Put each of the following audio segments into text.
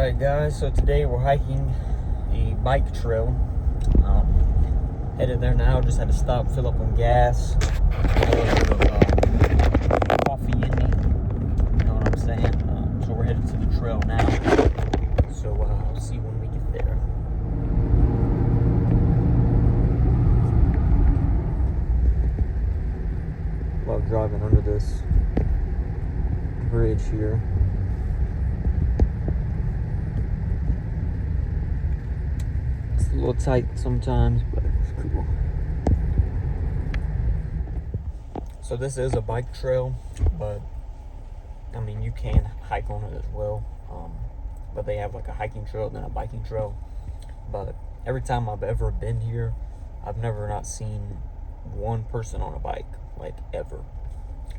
Alright guys, so today we're hiking a bike trail. Headed there now, just had to stop, fill up on gas, a little bit of coffee in me, you know what I'm saying? So we're headed to the trail now, so I'll see when we get there. Love driving under this bridge here. It's a little tight sometimes, but it's cool. So this is a bike trail, but I mean you can hike on it as well. But they have like a hiking trail, then a biking trail. But every time I've ever been here, I've never not seen one person on a bike, like ever.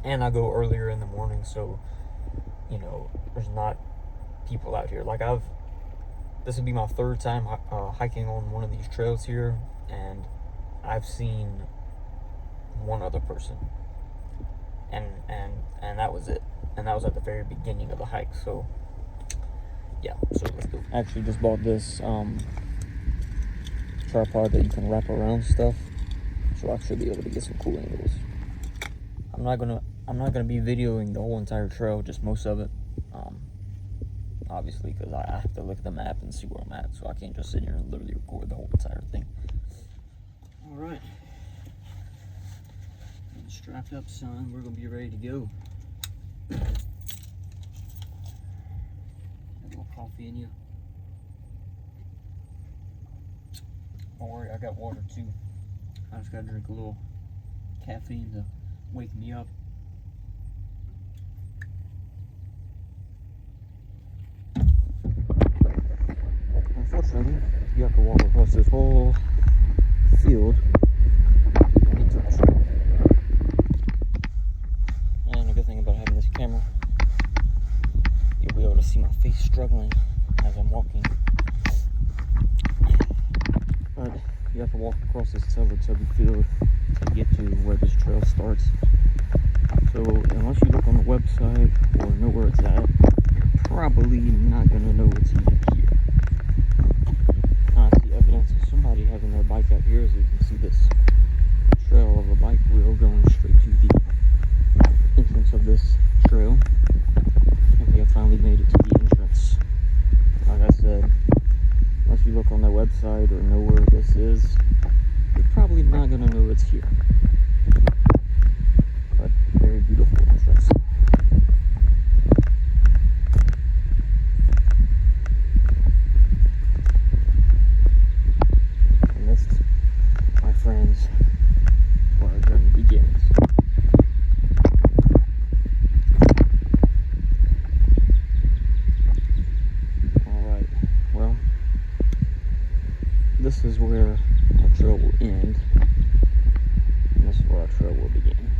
And I go earlier in the morning, so you know there's not people out here. Like this would be my third time hiking on one of these trails here, and I've seen one other person, and that was it. And that was at the very beginning of the hike. So yeah, so let's go. I actually just bought this tripod that you can wrap around stuff, so I should be able to get some cool angles. I'm not gonna be videoing the whole entire trail, just most of it. Obviously, because I have to look at the map and see where I'm at, so I can't just sit here and literally record the whole entire thing. All right, strapped up, son. We're gonna be ready to go. A little coffee in you. Don't worry, I got water too. I just gotta drink a little caffeine to wake me up. Unfortunately, you have to walk across this whole field to get to the trail. And the good thing about having this camera, you'll be able to see my face struggling as I'm walking. But you have to walk across this Teletubby field to get to where this trail starts. So unless you look on the website or know where it's at, you're probably not gonna know it's even here. I see evidence of somebody having their bike out here, as you can see this trail of a bike wheel going straight to the entrance of this trail. I think I finally made it to the entrance. Like I said, unless you look on their website or know where this is, you're probably not gonna know it's here. But very beautiful entrance. And this, my friends, where our journey begins. Alright, well, this is where our trail will end, and this is where our trail will begin.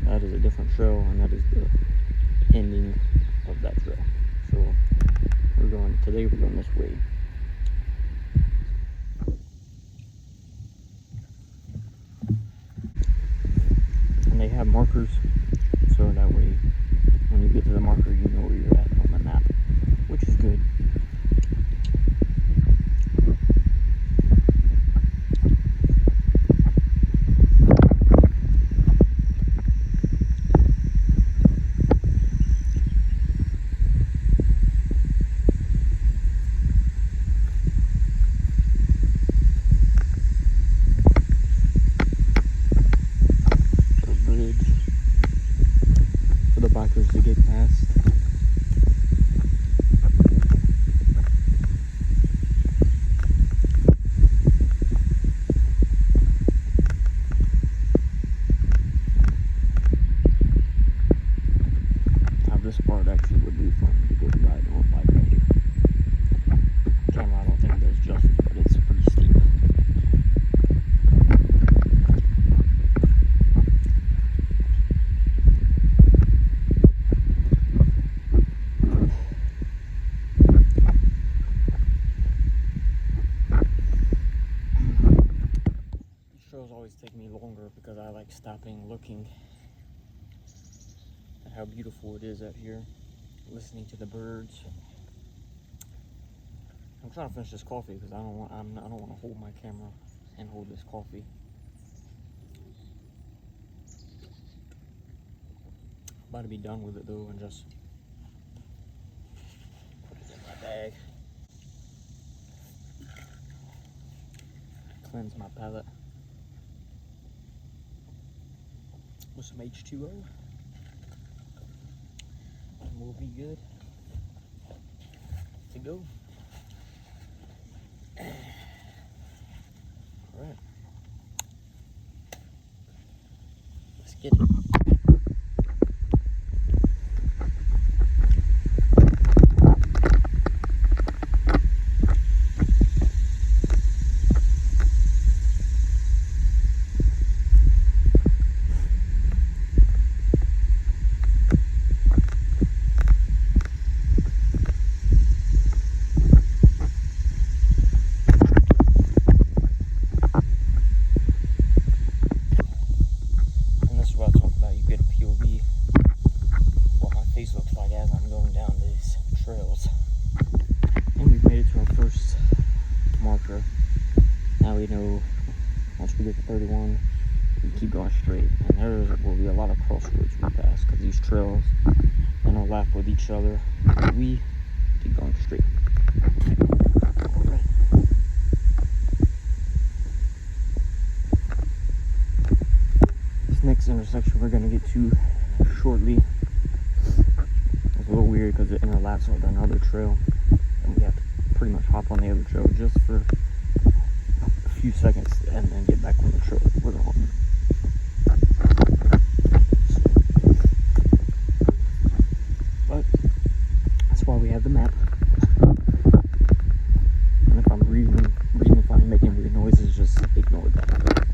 That is a different trail, and that is the ending of that trail. So today we're going this way. And they have markers, so that way when you get to the marker you know where you're at on the map, which is good. Bikers to get past. Now this part actually would be fun to go ride on a bike right here. Camera, I don't think does justice, but it's pretty steep. Always take me longer because I like stopping, looking at how beautiful it is out here, listening to the birds. I'm trying to finish this coffee because I don't want to hold my camera and hold this coffee. About to be done with it though, and just put it in my bag. Cleanse my palate with some H2O, and we'll be good to go. All right, let's get it. Now we know once we get to 31, we keep going straight. And there will be a lot of crossroads we pass because these trails then overlap with each other. We keep going straight. Right. This next intersection we're going to get to shortly. It's a little weird because it interlaps with another trail. And we have to pretty much hop on the other trail just for a few seconds and then get back on the trail that we're on. But that's why we have the map. And if I'm reading if I'm making weird noises, just ignore that.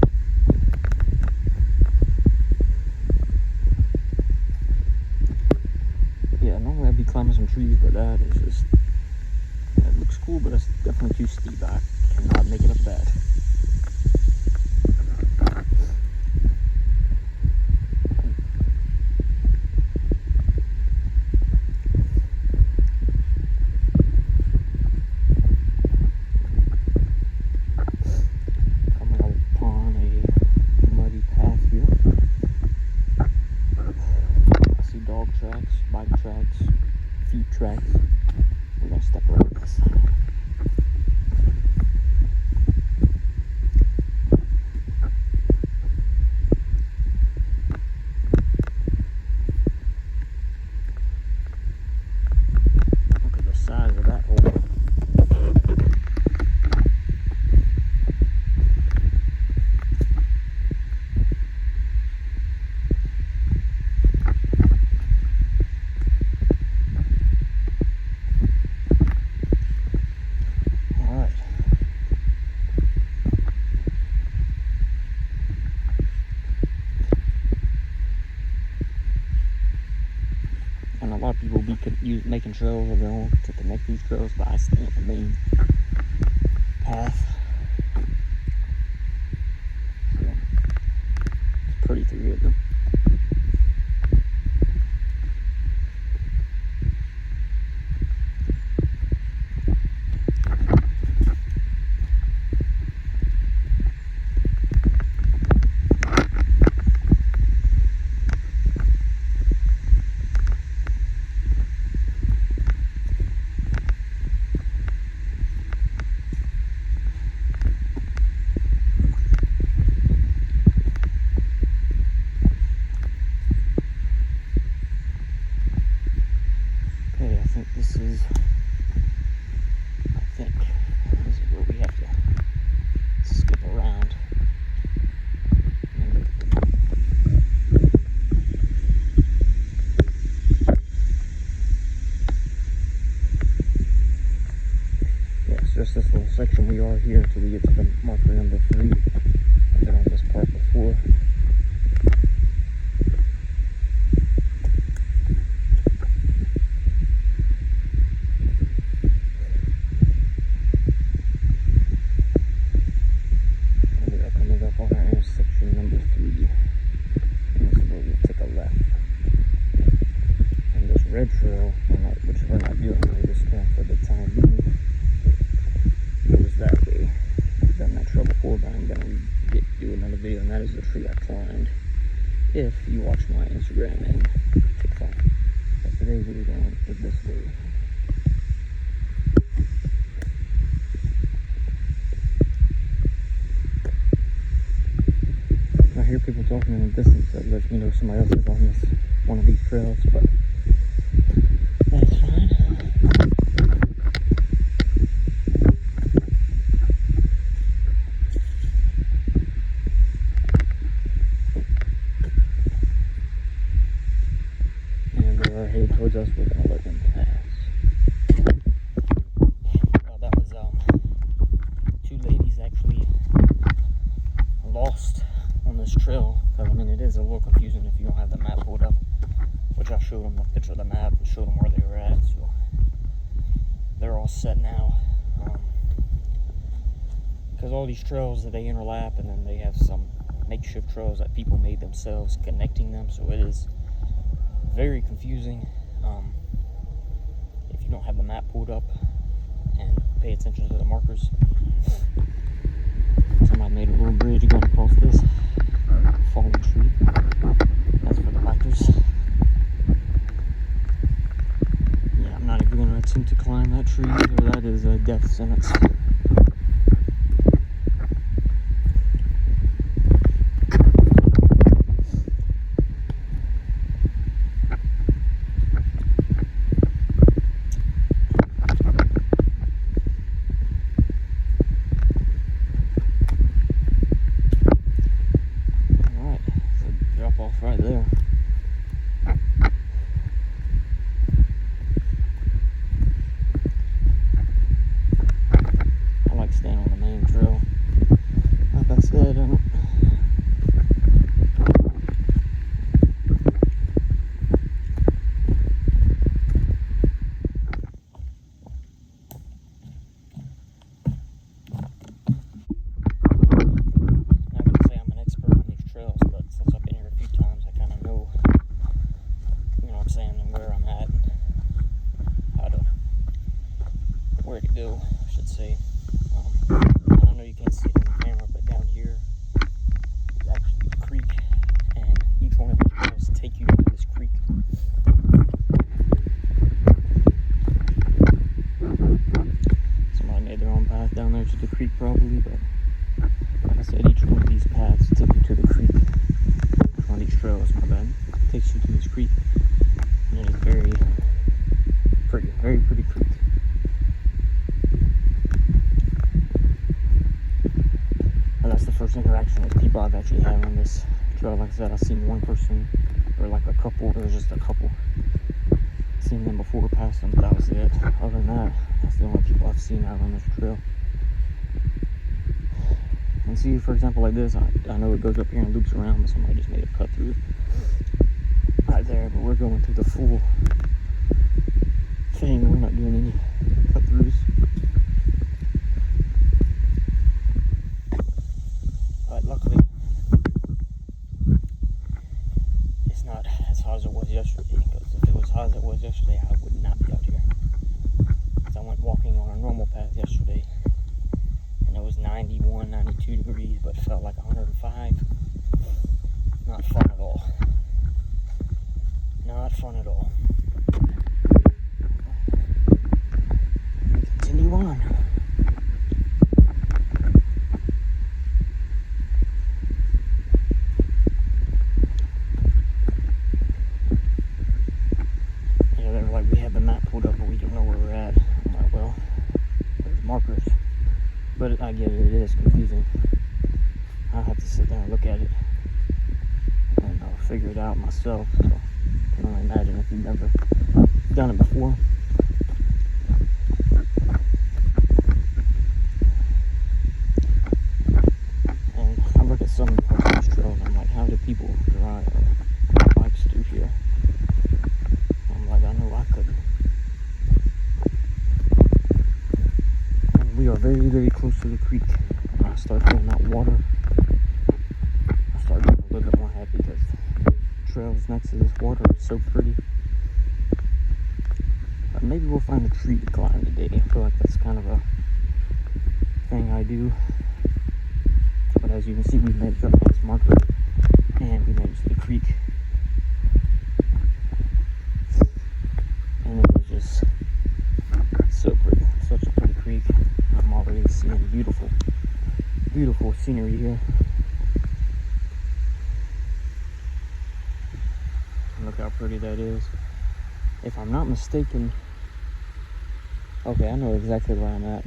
Yeah, normally I'd be climbing some trees, but that is just, it looks cool, but it's definitely too steep. I cannot make it up that. Coming upon a muddy path here. I see dog tracks, bike tracks, feet tracks. We're gonna step right over this. Look at the size of that hole. And a lot of people be making trails of their own to connect these trails, but I stay on the main path. So, it's pretty through here though. This is where we have to skip around. Yeah, it's just this little section we are here until we get to the marker number 3. I've been on this part before. Red trail, which we're not doing, we're just going for the time being. if you watch my Instagram and TikTok. But today we're going with this way. I hear people talking in the distance that lets me know somebody else is on this one of these trails, but that's fine. And they are headed towards us. We're gonna let them pass. Well, that was two ladies actually lost on this trail. I mean, it is a little confusing if you don't have the map pulled up, which I showed them a picture of the map and showed them where they were at. So they're all set now, because all these trails that they interlap, and then they have some makeshift trails that people made themselves connecting them, so it is very confusing if you don't have the map pulled up and pay attention to the markers. Somebody made a little bridge going across this fallen tree. That's for the bikers. Yeah, I'm not even going to attempt to climb that tree either. That is a death sentence. Right there. I like staying on the main trail. Like I said, where to go, I should say. I know you can't see it in the camera, but down here is actually a creek, and each one of these trails take you to this creek. Somebody made their own path down there to the creek probably, but like I said, each one of these paths take you to the creek. On these trails, my bad, takes you to this creek, and it is very pretty creek. That's the first interaction with people I've actually had on this trail. Like I said, I've seen one person, or like a couple, there was just a couple. Seen them before, passed them, but that was it. Other than that, that's the only people I've seen out on this trail. And see, for example, like this, I know it goes up here and loops around, but somebody just made a cut through right there, but we're going through the full thing. We're not doing any cut throughs. But luckily, it's not as hot as it was yesterday, because if it was hot as it was yesterday, I would not be out here. Because I went walking on a normal path yesterday, and it was 91, 92 degrees, but felt like 105. Not fun at all. Not fun at all. Continue on. We have the map pulled up, but we don't know where we're at. I'm like, well, there's markers. But I get it, it is confusing. I'll have to sit down and look at it, and I'll figure it out myself. So I can only imagine if you've never done it before. And I look at some of these trails, and I'm like, how do people drive bikes through here? I know I couldn't. And we are very close to the creek. When I start feeling that water, I start getting a little bit more happy, because the trails next to this water is so pretty. But maybe we'll find a tree to climb today. I feel like that's kind of a thing I do. But as you can see, we've made it up to this marker. and we made it to the creek. And it is just so pretty. Such a pretty creek. I'm already seeing beautiful, beautiful scenery here. Look how pretty that is. If I'm not mistaken, okay, I know exactly where I'm at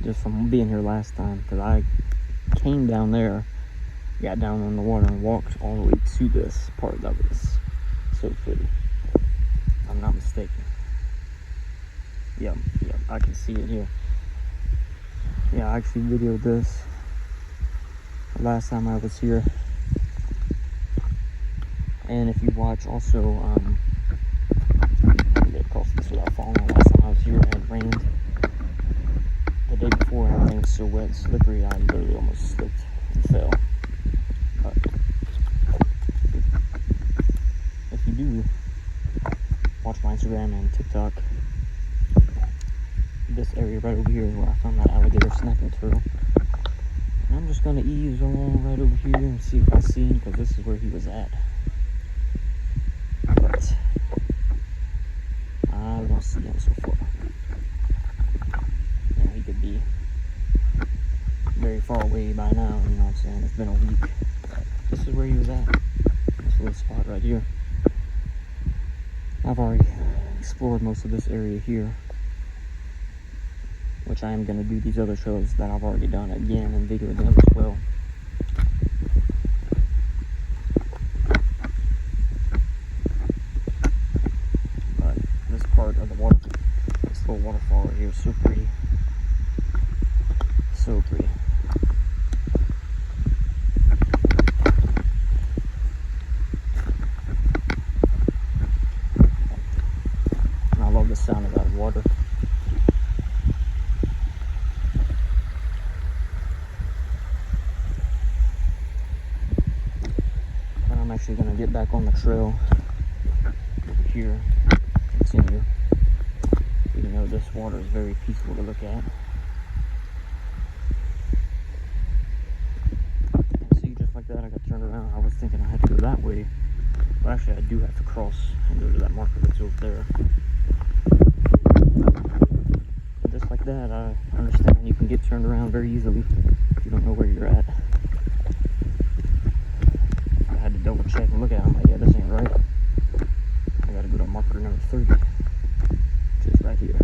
just from being here last time, because I came down there, got down on the water, and walked all the way to this part that was so pretty. If I'm not mistaken. Yep, I can see it here. Yeah, I actually videoed this the last time I was here. And if you watch also, I get across this without falling. Last time I was here, it had rained. The day before, everything was so wet and slippery, I literally almost slipped and fell. But if you do watch my Instagram and TikTok, this area right over here is where I found that alligator snapping turtle. And I'm just gonna ease along right over here and see if I see him, because this is where he was at. But I don't see him so far. Yeah, he could be very far away by now, you know what I'm saying? It's been a week. This is where he was at. This little spot right here. I've already explored most of this area here, which I am going to do these other trails that I've already done again and video them as well. But this part of the water, this little waterfall right here is so pretty. So pretty. And I love the sound of that water. I'm actually going to get back on the trail over here, continue, even though this water is very peaceful to look at. And see, just like that, I got turned around. I was thinking I had to go that way, but actually I do have to cross and go to that marker that's over there. And just like that, I understand you can get turned around very easily if you don't know where you're at. Double check and look at it. I'm like, yeah, this ain't right. I gotta go to marker number 30, which is right here.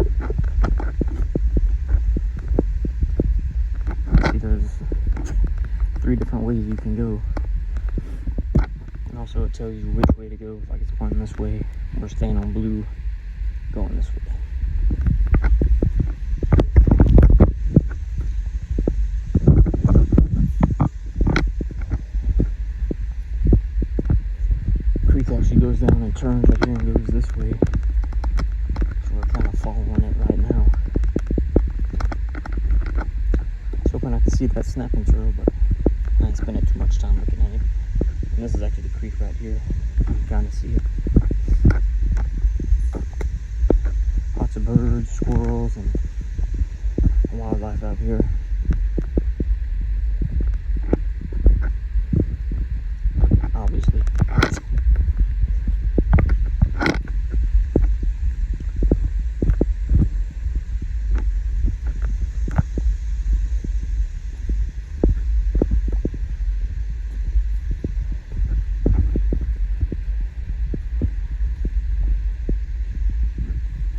See, there's 3 different ways you can go. And also it tells you which way to go. Like it's pointing this way. We're staying on blue, going this way. Actually goes down and turns right here and goes this way, so we're kind of following it right now. I was hoping I could see that snapping turtle, but I ain't spending too much time looking at him. And this is actually the creek right here. You can kind of see it. Lots of birds, squirrels, and wildlife out here. Obviously.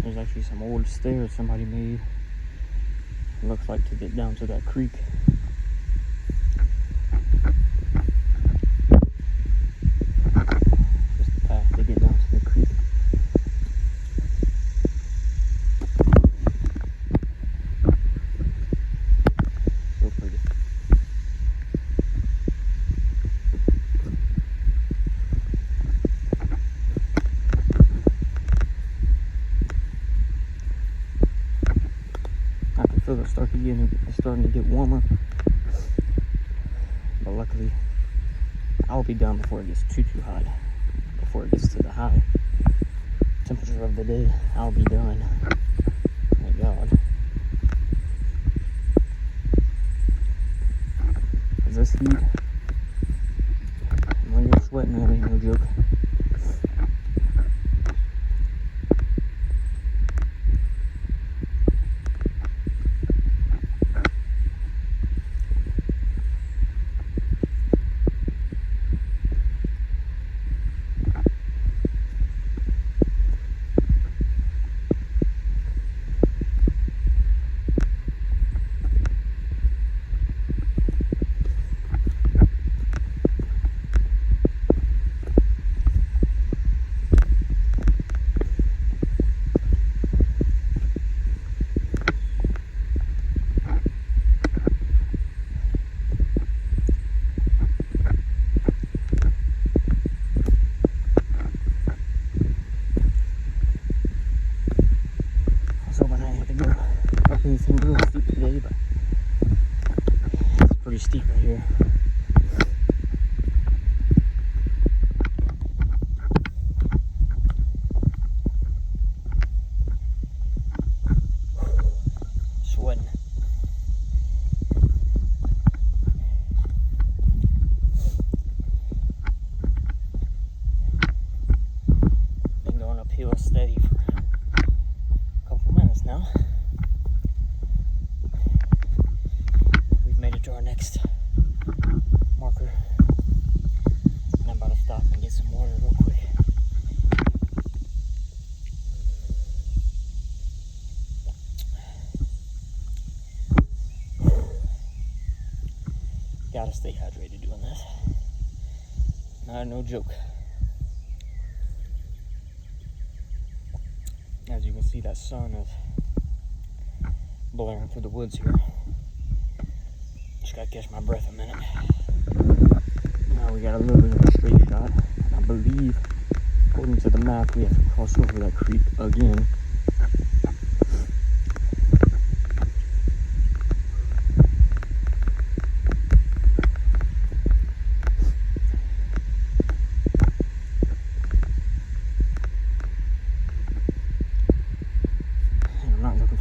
There's actually some old stairs somebody made, it looks like, to get down to that creek. Just the path to get down to the creek. So pretty. I can feel it's starting to get warmer, but luckily I'll be done before it gets too hot. Before it gets to the high temperature of the day, I'll be done. Oh my God. Is this heat? When anything real steep today, but it's pretty steep right here. Sweating. Been going uphill steady for a couple minutes now. We've made it to our next marker. And I'm about to stop and get some water real quick. Gotta stay hydrated doing this. No joke. As you can see, that sun is blaring through the woods here. Just gotta catch my breath a minute. Now we got a little bit of a straight shot. I believe, according to the map, we have to cross over that creek again.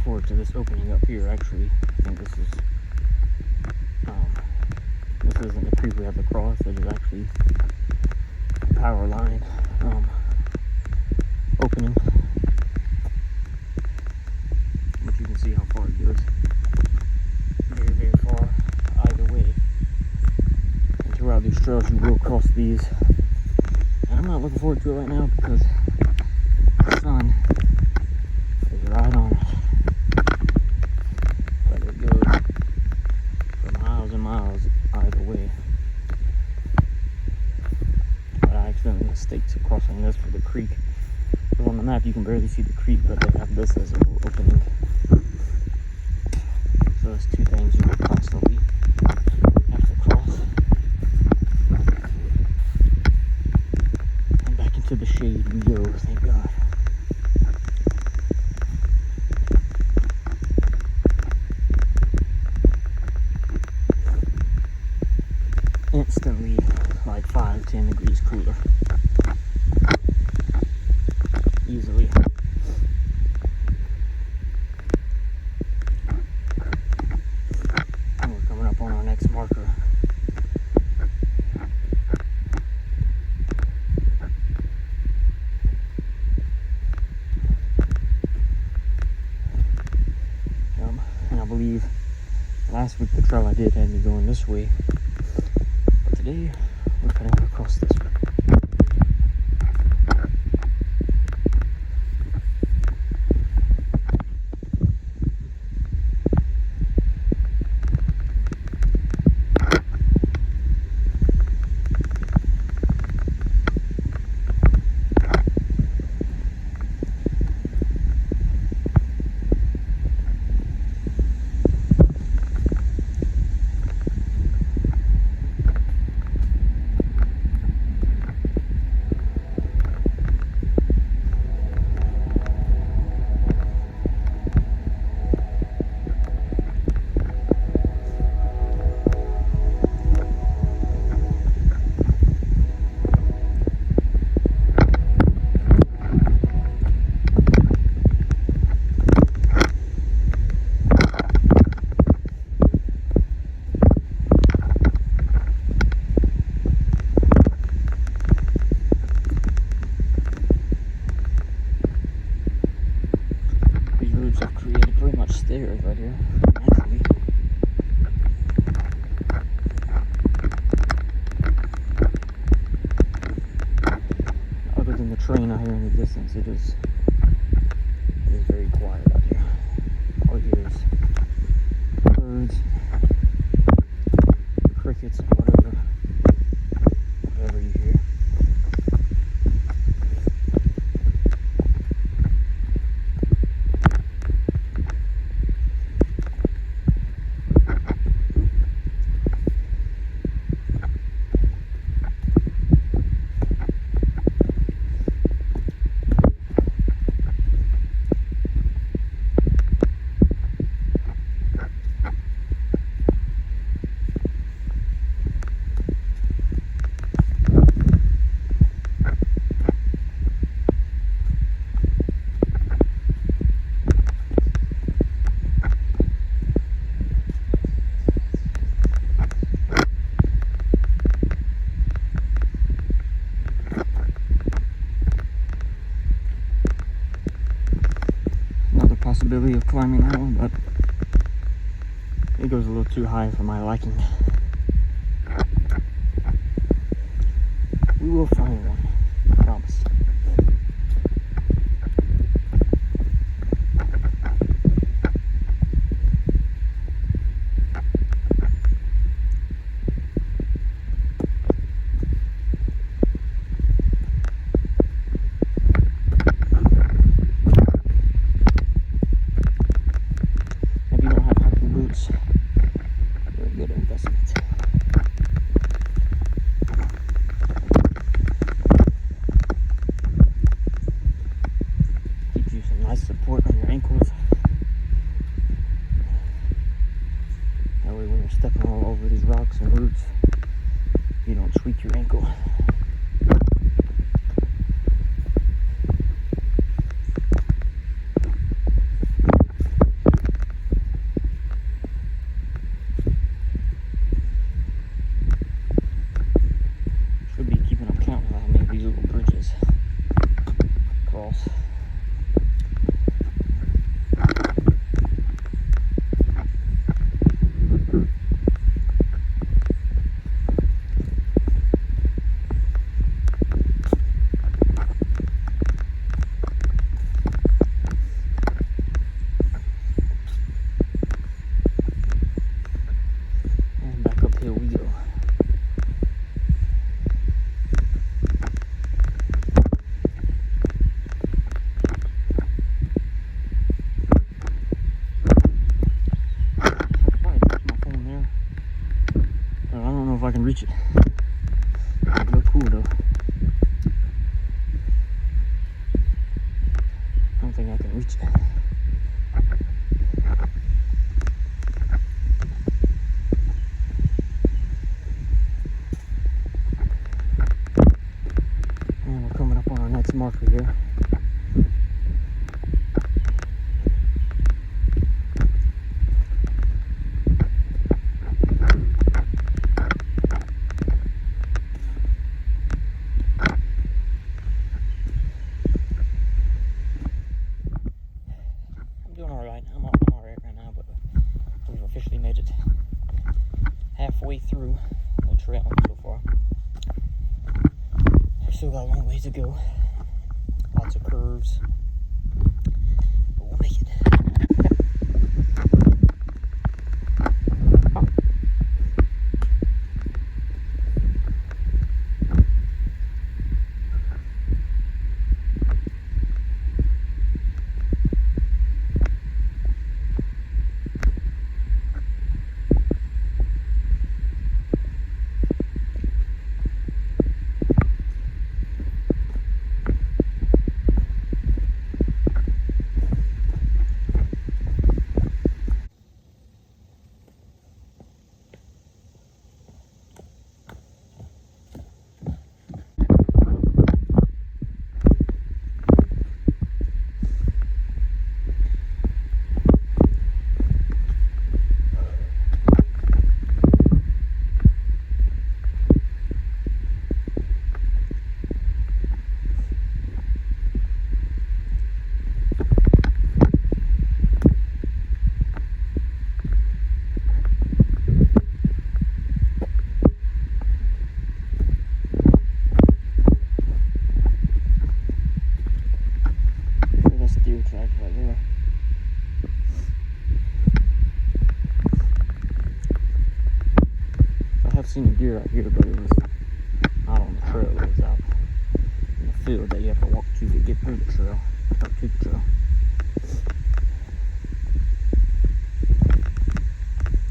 Forward to this opening up here. Actually, I think this isn't the creek we have to cross. It is actually a power line opening, but you can see how far it goes. Very, very far either way. And throughout these trails, you will cross these. And I'm not looking forward to it right now because the sun is right on it. Miles either way. But I accidentally mistaked crossing this for the creek. Because on the map you can barely see the creek, but they have this as an opening. So there's two things you will constantly have to cross. And back into the shade we go, thank God. Instantly like 5-10 degrees cooler. Easily. And we're coming up on our next marker. And I believe last week the trail I did had me going this way. Today, we're cutting across this way. Have created pretty much stairs right here, naturally. Other than the train out here in the distance, it is very quiet out here. All you hear is birds, crickets, whatever you hear. possibility of climbing that one, but it goes a little too high for my liking. We will find one, I promise. If you don't have hiking boots, they're a good investment. Gives you some nice support on your ankles. That way when you're stepping all over these rocks and roots, you don't tweak your ankle. Should be keeping up count of how many of these little bridges cross. And back uphill we go. I don't know if I can reach it. It look cool though. I don't think I can reach it. And we're coming up on our next marker here. I'm doing alright. I'm alright right now, but we've officially made it halfway through the trail so far. We've still got a long way to go. Lots of curves. But we'll make it. That's a deer track right there. I have seen a deer out here, but it was not on the trail. It was out in the field that you have to walk to get through the trail, up to the trail.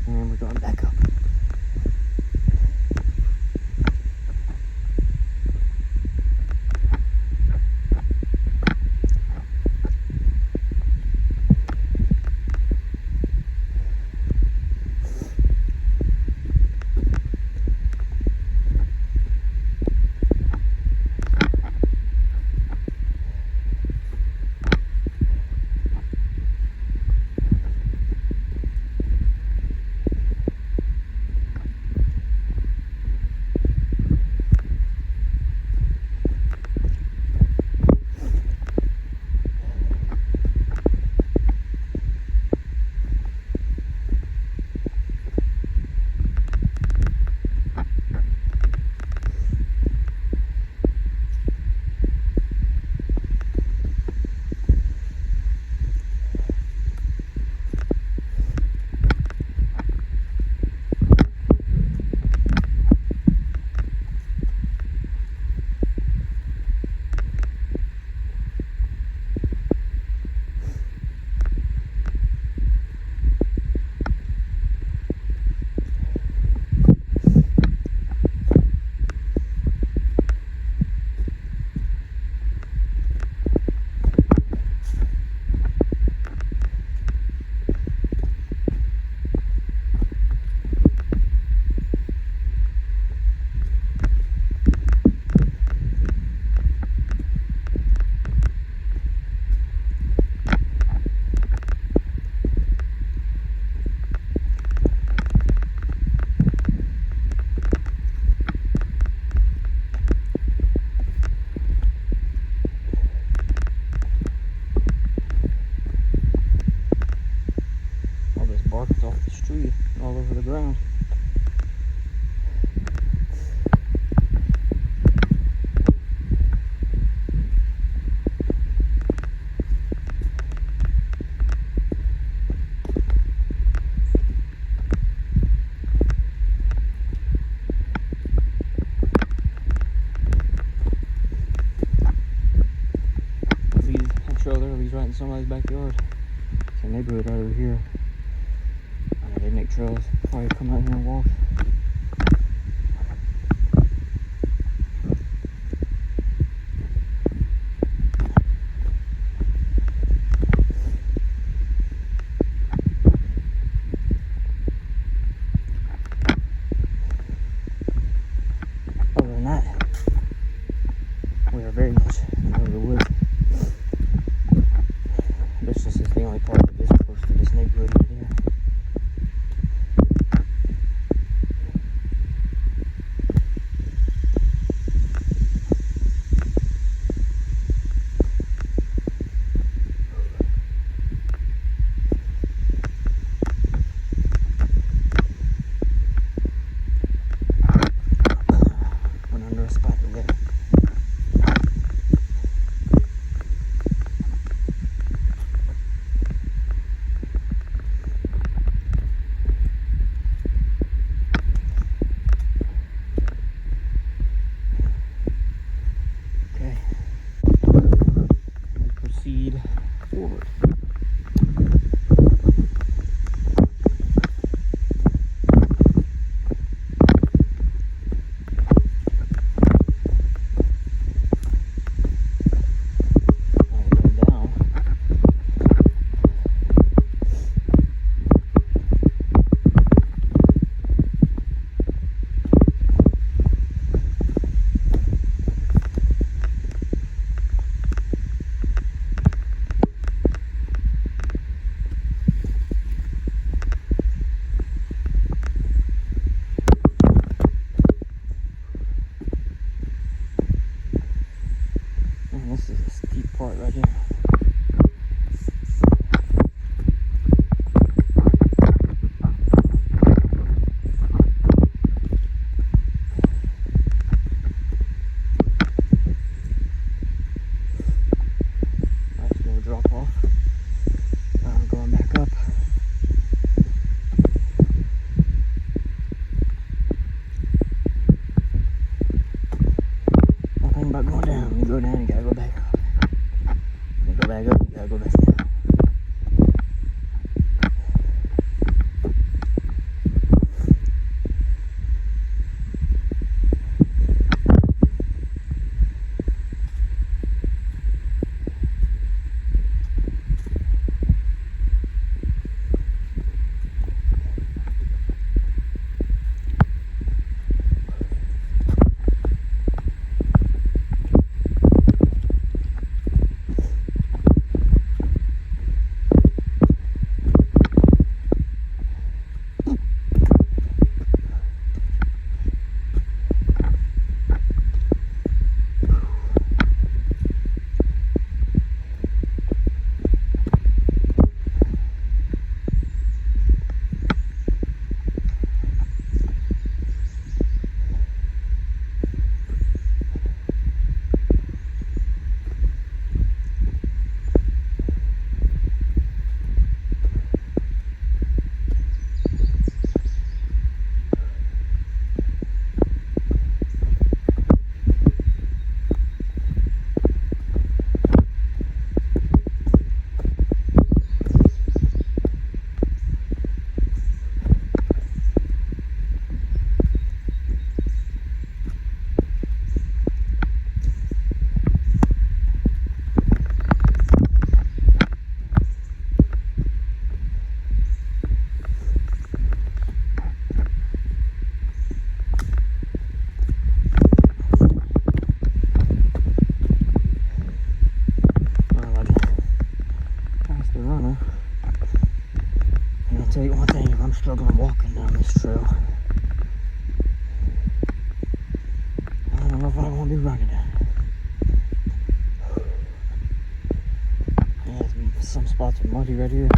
And we're going back up. the ground. That trail there leads right in somebody's backyard. It's a neighborhood right over here. I know they make trails. Probably come out here and walk. Other than that, we are very much in the middle of the woods. This is the only part that is close to this neighborhood right here. Went under a spot there. Okay. We proceed forward. This is a steep part right here. Nice little drop off. Going back up. Nothing about going down. You go down, you gotta go back up. You go back up, you gotta go back down. Tell you one thing, if I'm struggling walking down this trail, I don't know if I want to be running down it. Yeah, some spots are muddy right here.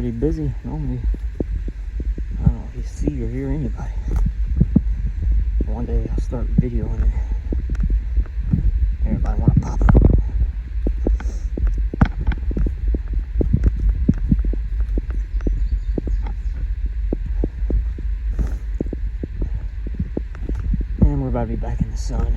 pretty busy. Normally, I don't know if you see or hear anybody. One day I'll start videoing it. Everybody want to pop up. And we're about to be back in the sun.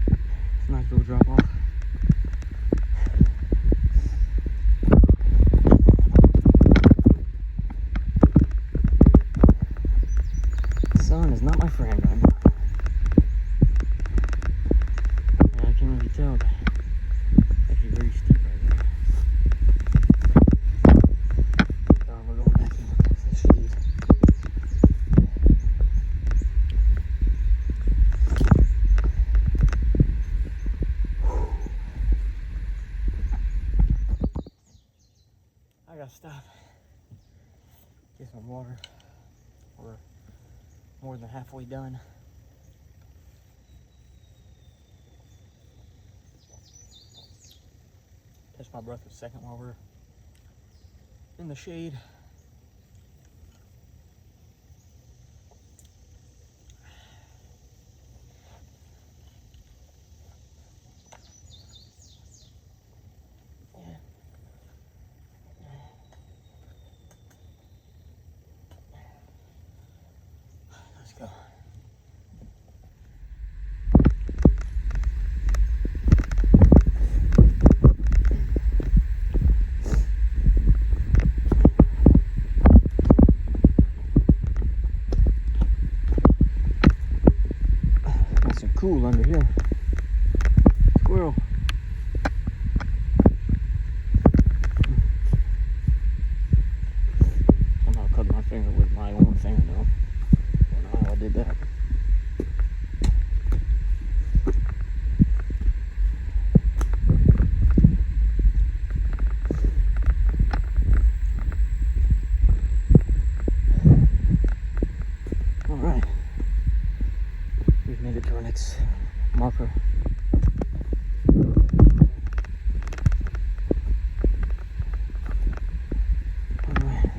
It's a nice little drop off. Sun is not my friend right now. And I can't really tell, but it's actually very steep right here. Oh, we're going back in the shade. I gotta stop. Get some water. We're more than halfway done. Catch my breath a second while we're in the shade. Let's go. Nice and cool under here. Squirrel. Somehow cut my finger with my own fingernail. I don't know how I did that. All right, we've made it to our next marker. All right.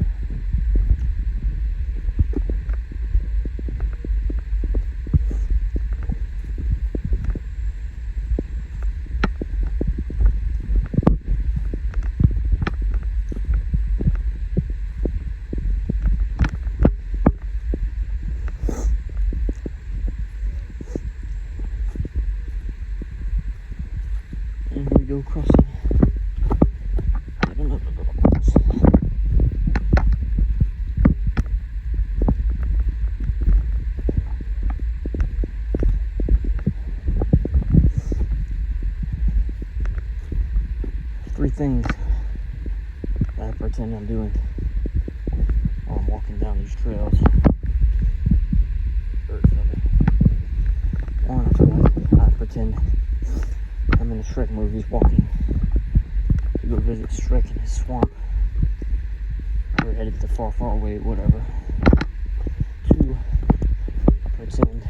And here we go crossing. Yet another little cross. Three things that I pretend I'm doing while I'm walking down these trails. One, I feel like I pretend I'm in the Shrek movies walking to go visit Shrek in his swamp. We're headed to the far, far away, whatever. Two, I pretend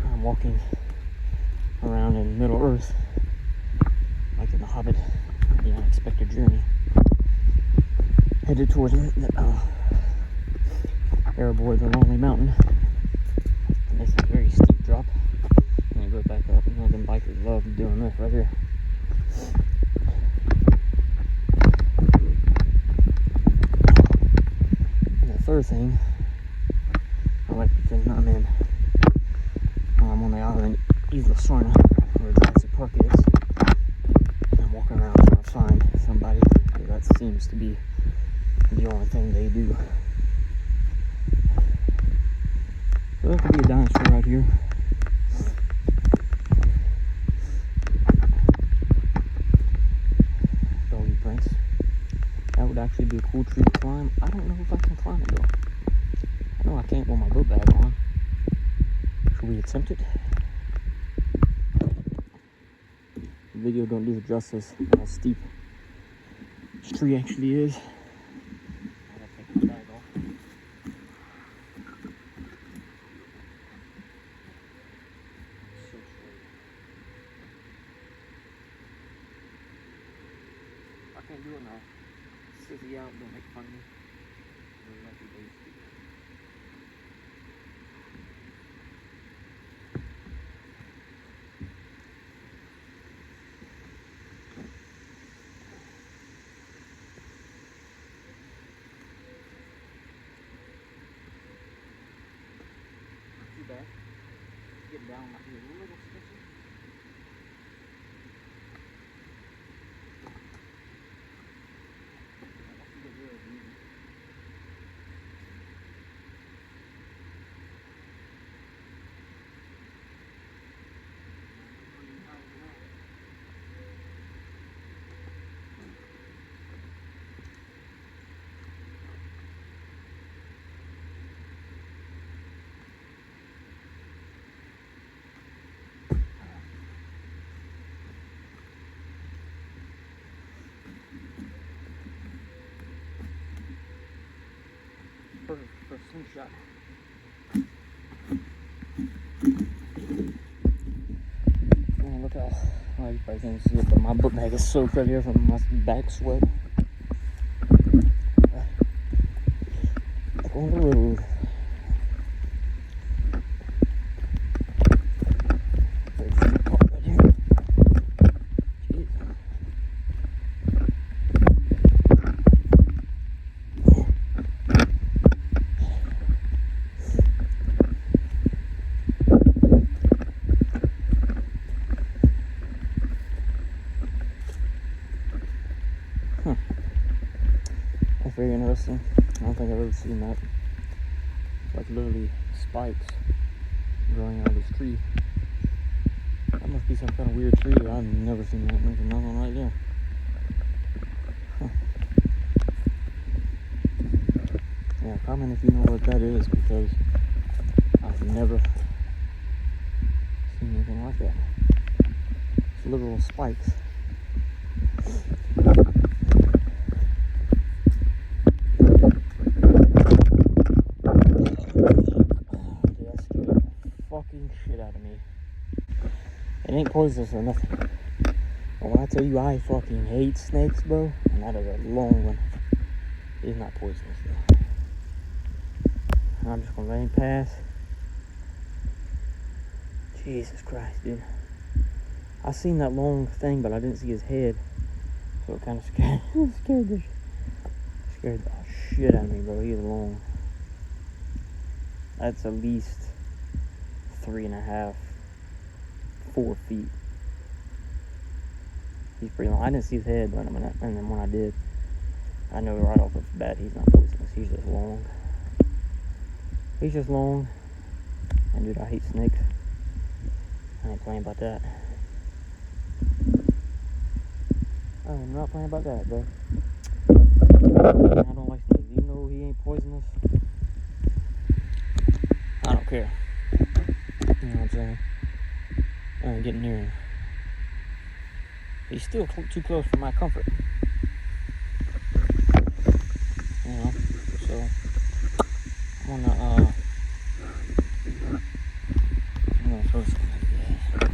I'm walking around in Middle Earth, like in The Hobbit, The Unexpected Journey, headed towards Erebor, the Lonely Mountain. And this is a very steep drop. And it goes back up. You know, them bikers love doing this right here. And the third thing, I like to pretend I'm on the island Isla Sorna, where Jurassic Park is. And I'm walking around trying to find somebody. That seems to be the only thing they do. So there could be a dinosaur right here. Doggy prints. That would actually be a cool tree to climb. I don't know if I can climb it though. I know I can't with my boat bag on. Should we attempt it? The video don't do it justice how steep this tree actually is. I gotta take my bag off. Can't do it now. Sissy out, don't make fun of me. We're lucky days. Not too bad. Getting down might be a little sketchy. Once you get here, it's easy. Perfect for a slingshot. Oh, look how, well, you probably can't see it, but my book bag is soaked right here from my back sweat. On the road. That's very interesting. I don't think I've ever seen that. It's like literally spikes growing out of this tree. That must be some kind of weird tree. I've never seen that. There's another one right there. Huh. Yeah, comment if you know what that is, because I've never seen anything like that. It's literal spikes. Shit out of me. It ain't poisonous or nothing. But when I tell you I fucking hate snakes, bro, and that is a long one, it's not poisonous though. I'm just gonna let him pass. Jesus Christ, dude. I seen that long thing, but I didn't see his head, so it kind of scared the shit out of me, bro. He is long. That's at least 3.5, 4 feet. He's pretty long. I didn't see his head, but and then when I did, I know right off the bat he's not poisonous. He's just long. He's just long. And dude, I hate snakes. I ain't playing about that. I am not playing about that, bro. I don't like snakes. Even though he ain't poisonous, I don't care. You know what I'm saying? I ain't getting near him. He's still too close for my comfort. You know? So, I'm gonna throw something like that.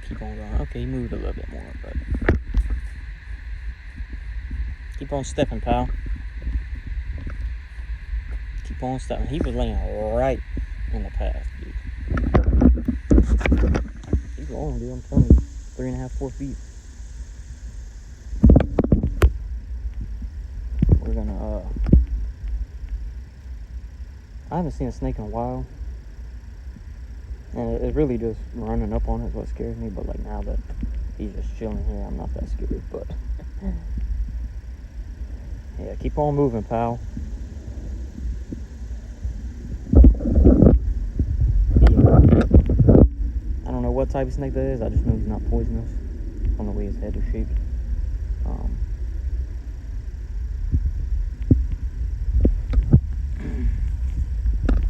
Keep on going. Okay, he moved a little bit more, but keep on stepping, pal. Keep on stepping. He was laying right in the path, dude. He's long, dude. I'm telling you, 3.5, 4 feet. We're gonna I haven't seen a snake in a while, and it really just running up on it is what scares me. But like now that he's just chilling here, I'm not that scared. But yeah, keep on moving, pal. I don't know what type of snake that is. I just know he's not poisonous from the way his head is shaped.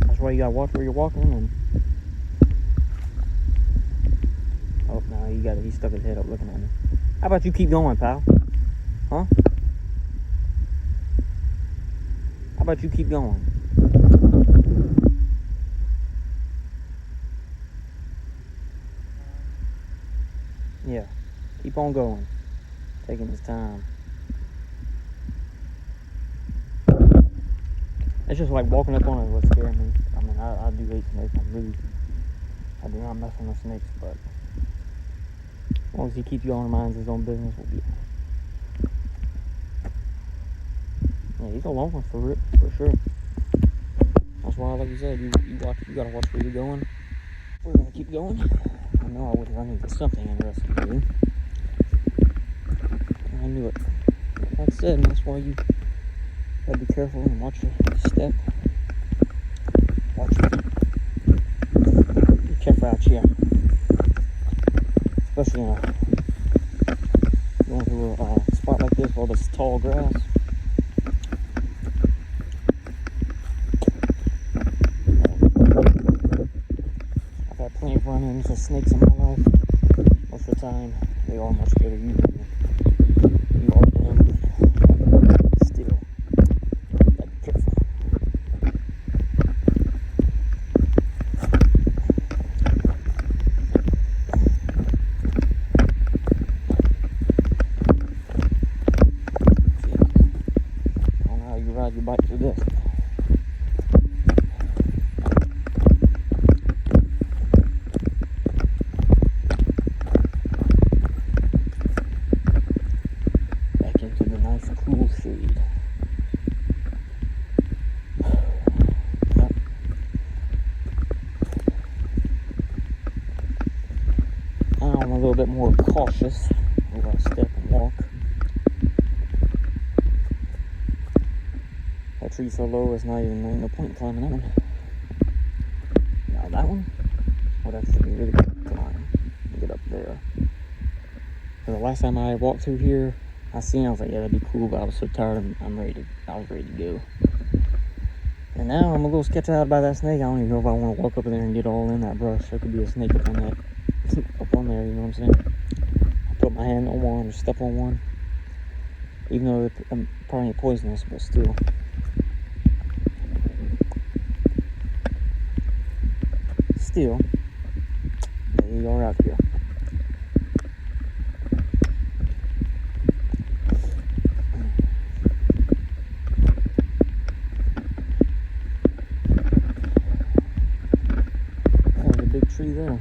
That's why you gotta watch where you're walking. And oh no, he stuck his head up looking at me. How about you keep going, pal? Huh? How about you keep going? Yeah. Keep on going. Taking his time. It's just like walking up on it would scare me. I mean, I do hate snakes. I do not mess with snakes, but as long as he keeps you on minds his own business, we'll be. Yeah, he's a long one for sure. That's why, like you said, you gotta watch where you're going. We're gonna keep going. I know I would run into something interesting to do. I knew it. Like I said, that's why you gotta be careful and watch your step. Watch your feet. Be careful out here. Especially going through a spot like this with all this tall grass. I've had plenty of run-ins with snakes in my life. Most of the time, they are much scared of you than you are them. Still, gotta be careful. I don't know how you ride your bike through this. Back into the nice cool shade. Yep. Now I'm a little bit more cautious. I'm gonna step and walk. That tree's so low, it's not even ain't no point in climbing that one. Now that one would actually be really good to climb and get up there. Because the last time I walked through here, I seen it, I was like, yeah, that'd be cool, but I was so tired, I was ready to go. And now I'm a little sketched out by that snake. I don't even know if I want to walk up there and get all in that brush. There could be a snake up on that, up on there, you know what I'm saying? I put my hand on one or step on one. Even though it probably ain't poisonous, but still. Still, they are out here. There's a big tree there.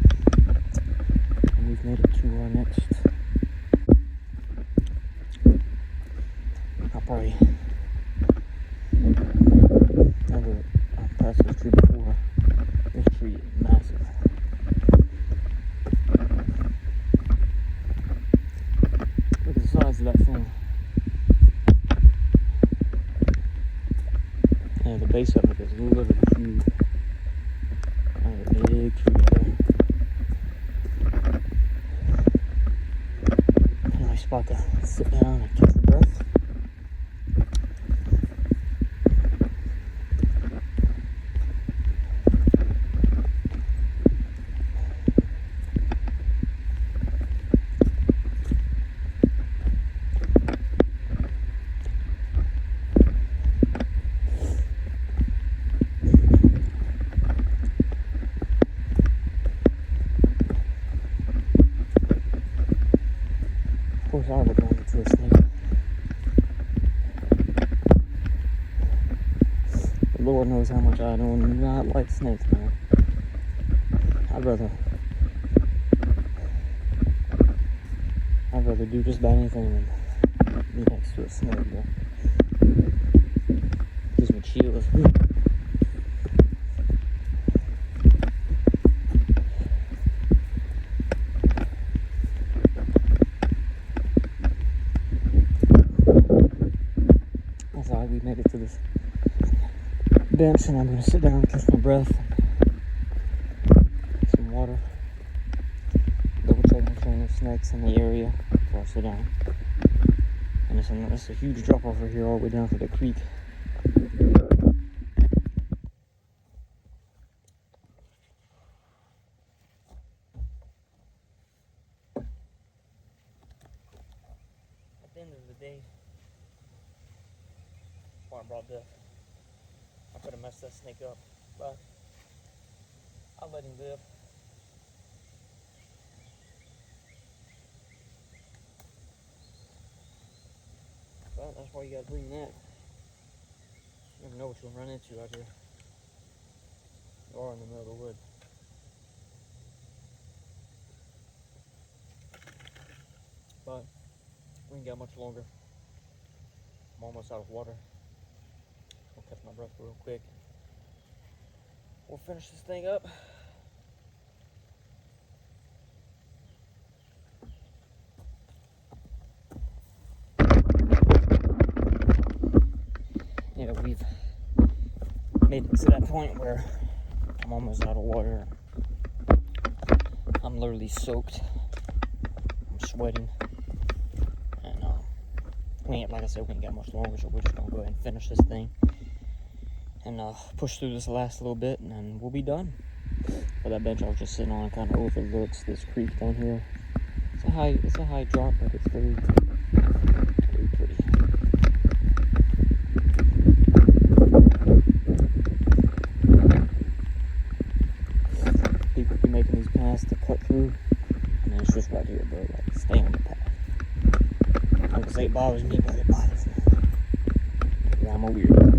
And we've made it to our next. I'll probably I've passed this tree before. This tree is massive. Look at the size of that thing. Yeah, the base of it is literally huge. That's a big tree there. Nice spot to sit down and catch your breath. Of course, I would run into a snake. The Lord knows how much I do not like snakes, man. I'd rather do just about anything than be next to a snake, bro. Gives me chills. That's all right, we made it to this bench, and I'm gonna sit down and catch my breath. Some water. Double check make sure no snakes in the area before I sit down. And it's a huge drop off right here all the way down to the creek. At the end of the day, why I brought this. I could have messed that snake up, but I'll let him live. why you gotta bring that. You never know what you'll run into out here. You are in the middle of the woods. But we ain't got much longer. I'm almost out of water. I'll catch my breath real quick. We'll finish this thing up. Yeah, we've made it to that point where I'm almost out of water. I'm literally soaked. I'm sweating. And we ain't, like I said, we ain't got much longer, so we're just gonna go ahead and finish this thing and push through this last little bit, and then we'll be done. But that bench I was just sitting on kind of overlooks this creek down here. It's a high drop, but it's very, very pretty. People be making these paths to cut through, and it's just right here, bro. Like, stay on the path. I'm gonna say it bothers me, but it bothers me. Yeah, I'm a weirdo.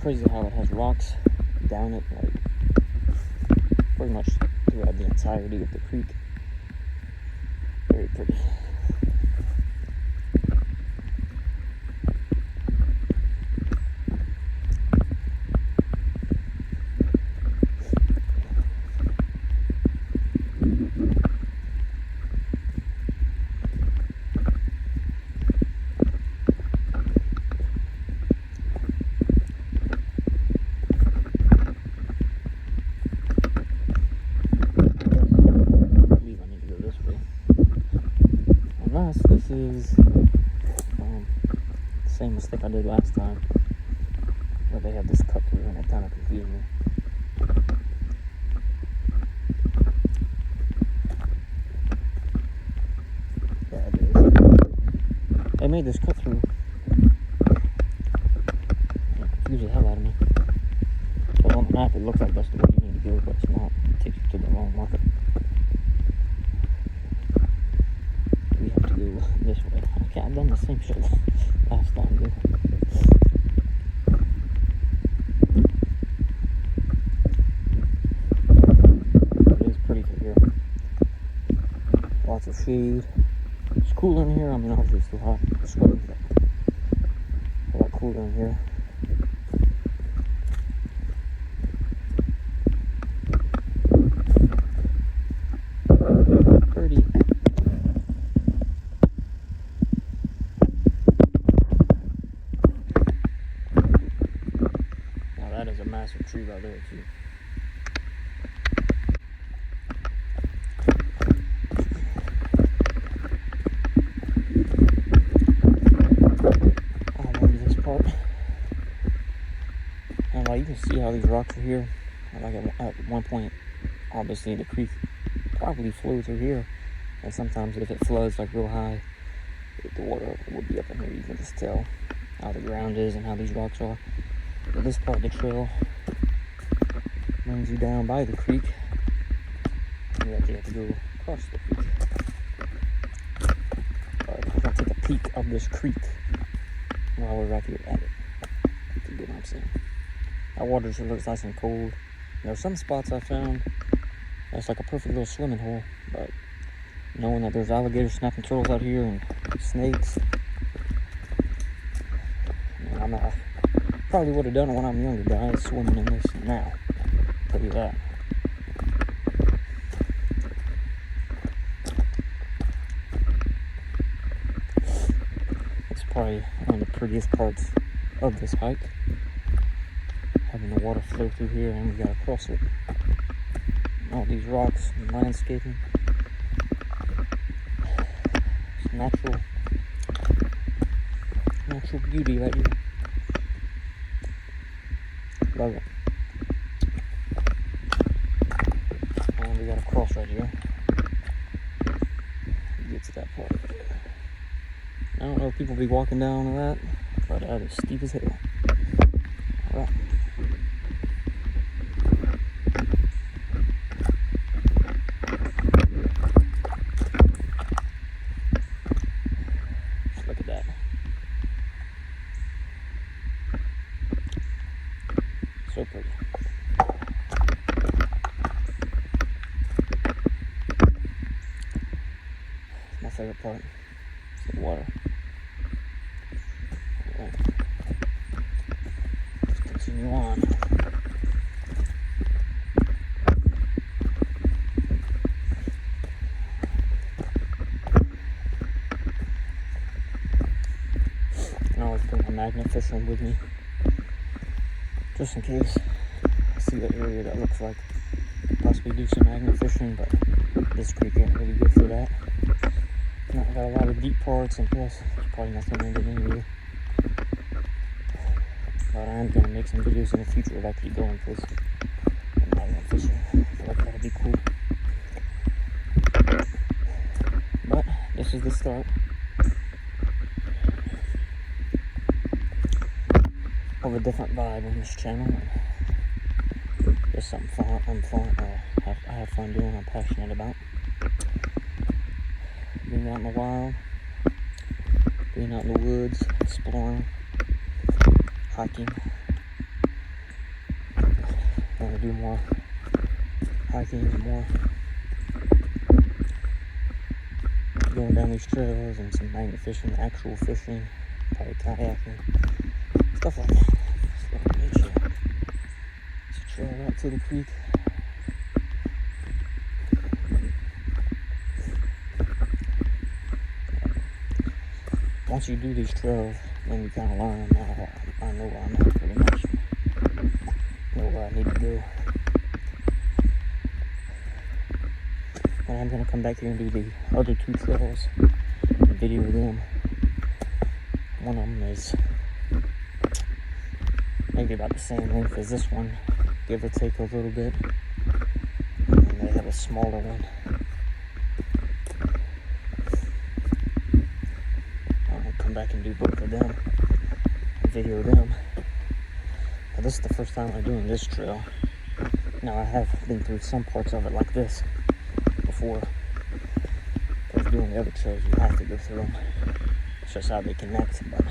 Crazy how it has rocks down it, like pretty much throughout the entirety of the creek. Very pretty. This is the same mistake I did last time, where they had this cut through and it kind of confused me. Yeah, it is. They made this cut through. It confused the hell out of me. So on the map it looks like that's the way you need to go, but it's not. It takes you to the wrong market. This way. Okay, I've done the same shit last time, dude. It is pretty here. Lots of shade. It's cooler in here. I mean, obviously it's too hot. It's sweaty, but a lot cooler in here. Pretty. That is a massive tree right there too. I love this part. And like you can see how these rocks are here. Like at one point, obviously the creek probably flowed through here. And sometimes if it floods like real high, the water will be up in here. You can just tell how the ground is and how these rocks are. But this part of the trail brings you down by the creek. You actually have to go across the creek. But we're gonna take a peek of this creek while we're right here at it. You get what I'm saying? That water just looks nice and cold. There's some spots I found that's like a perfect little swimming hole, but knowing that there's alligators, snapping turtles out here and snakes, I probably would have done it when I'm younger, but I ain't swimming in this now. I'll tell you that. It's probably one of the prettiest parts of this hike. Having the water flow through here and we gotta cross it. And all these rocks and landscaping. It's natural. natural beauty right here. Love it. And we got a cross right here. Get to that part. I don't know if people be walking down that, but that is steep as hell. Alright. Just look at that. So pretty. My favorite part is the water. Right. Let's continue on. I always bring my magnet fishing with me, just in case I see the area that looks like possibly do some magnet fishing, but this creek ain't really good for that. Not got a lot of deep parts, and plus there's probably nothing in it anyway. But I am gonna make some videos in the future of actually going places and magnet fishing. I feel like that'll be cool. But this is the start of a different vibe on this channel. Just something fun. I have fun doing. I'm passionate about being out in the wild, being out in the woods, exploring, hiking. I want to do more hiking and more going down these trails and some magnet fishing, actual fishing, probably kayaking, stuff like that. Just a little nature. It's a trail right to the creek. Once you do these trails, then you kind of learn. I know where I'm at pretty much. Know where I need to go. And I'm going to come back here and do the other two trails and video them. One of them is maybe about the same length as this one, give or take a little bit. And they have a smaller one. Back and do both of them, video them. Now, this is the first time I'm doing this trail. Now I have been through some parts of it like this before, because doing the other trails you have to go through them. It's just how they connect, but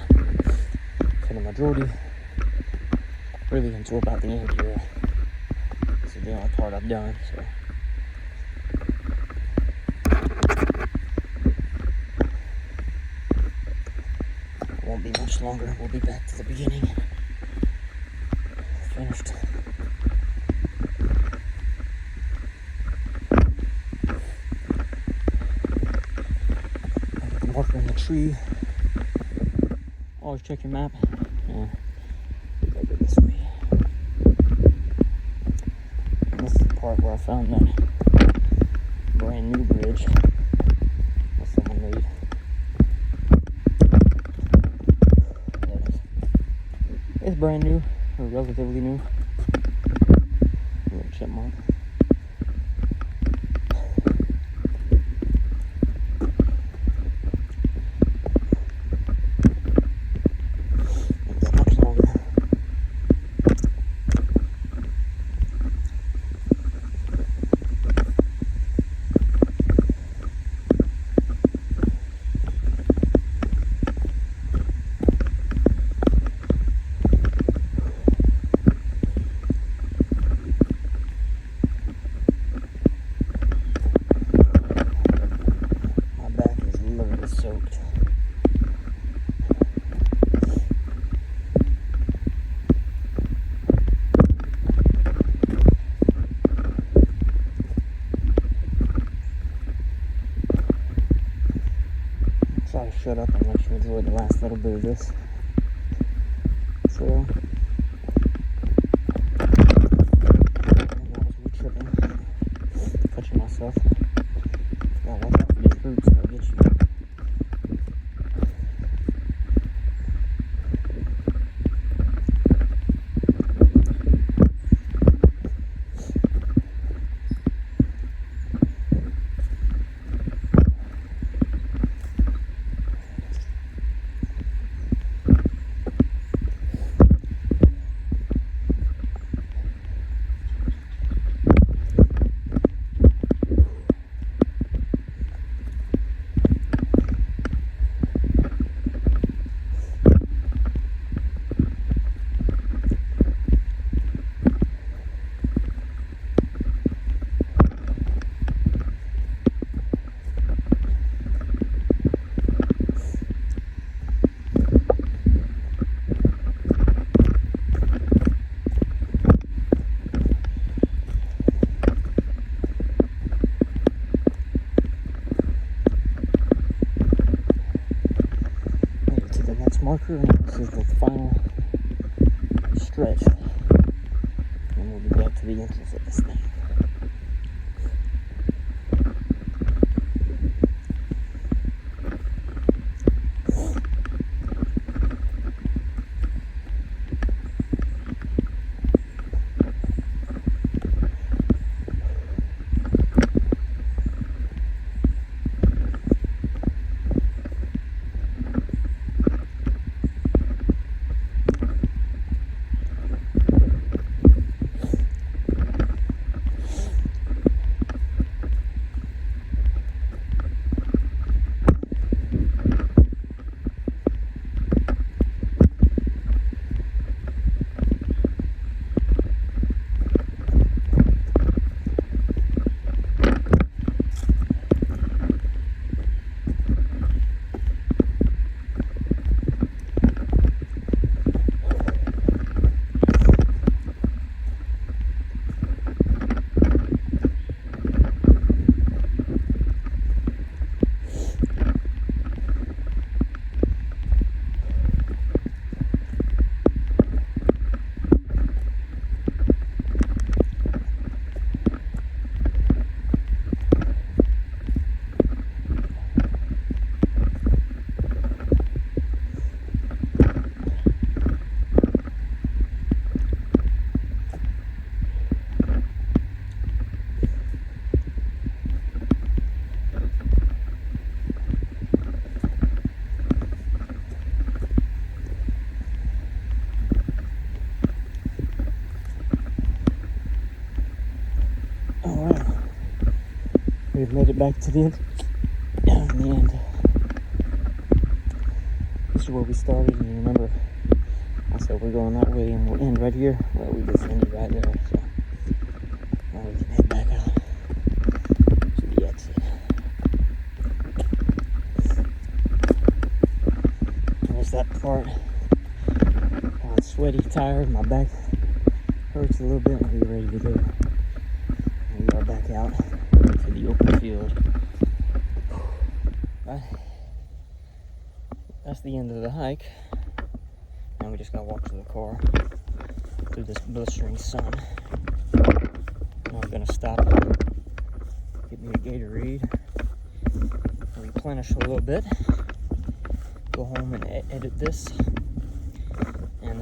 for the majority, really until about the end here, this is the only part I've done. So won't be much longer. We'll be back to the beginning. Finished. I got the marker in the tree. Always check your map. Yeah. Gotta go this way. And this is the part where I found that brand new bridge that someone made. It's brand new, or relatively new. Little chipmunk. Not that much longer. Soaked. Try to shut up and let you enjoy the last little bit of this trail. And that was me tripping, touching myself. Gotta watch out for these groups, they'll get you. marker, and this is the final stretch. And we'll be back to the entrance of this thing. Alright, we've made it back to the end. In the end, this is where we started, and you remember I said we're going that way and we'll end right here. Well, we just ended right there, so now we can head back out to the exit. There's that part. I'm sweaty, tired, my back hurts a little bit, and we're ready to go. We are back out to the open field. Right. That's the end of the hike. Now we just gotta walk to the car through this blistering sun. Now I'm gonna stop, get me a Gatorade, replenish a little bit, go home and edit this, and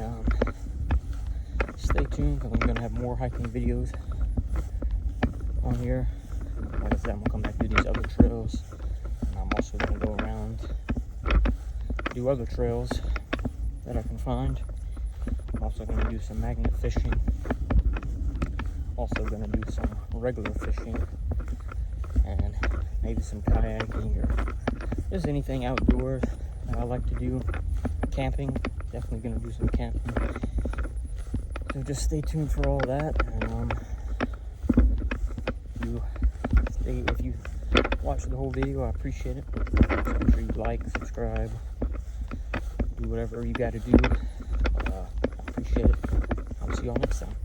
stay tuned because I'm gonna have more hiking videos on here. Like I said, I'm gonna come back to these other trails, and I'm also gonna go around, do other trails that I can find. I'm also gonna do some magnet fishing, also gonna do some regular fishing, and maybe some kayaking or just anything outdoors that I like to do. Camping, definitely gonna do some camping. So just stay tuned for all that, and if you watch the whole video, I appreciate it. So make sure you like, subscribe, do whatever you gotta do. I appreciate it. I'll see y'all next time.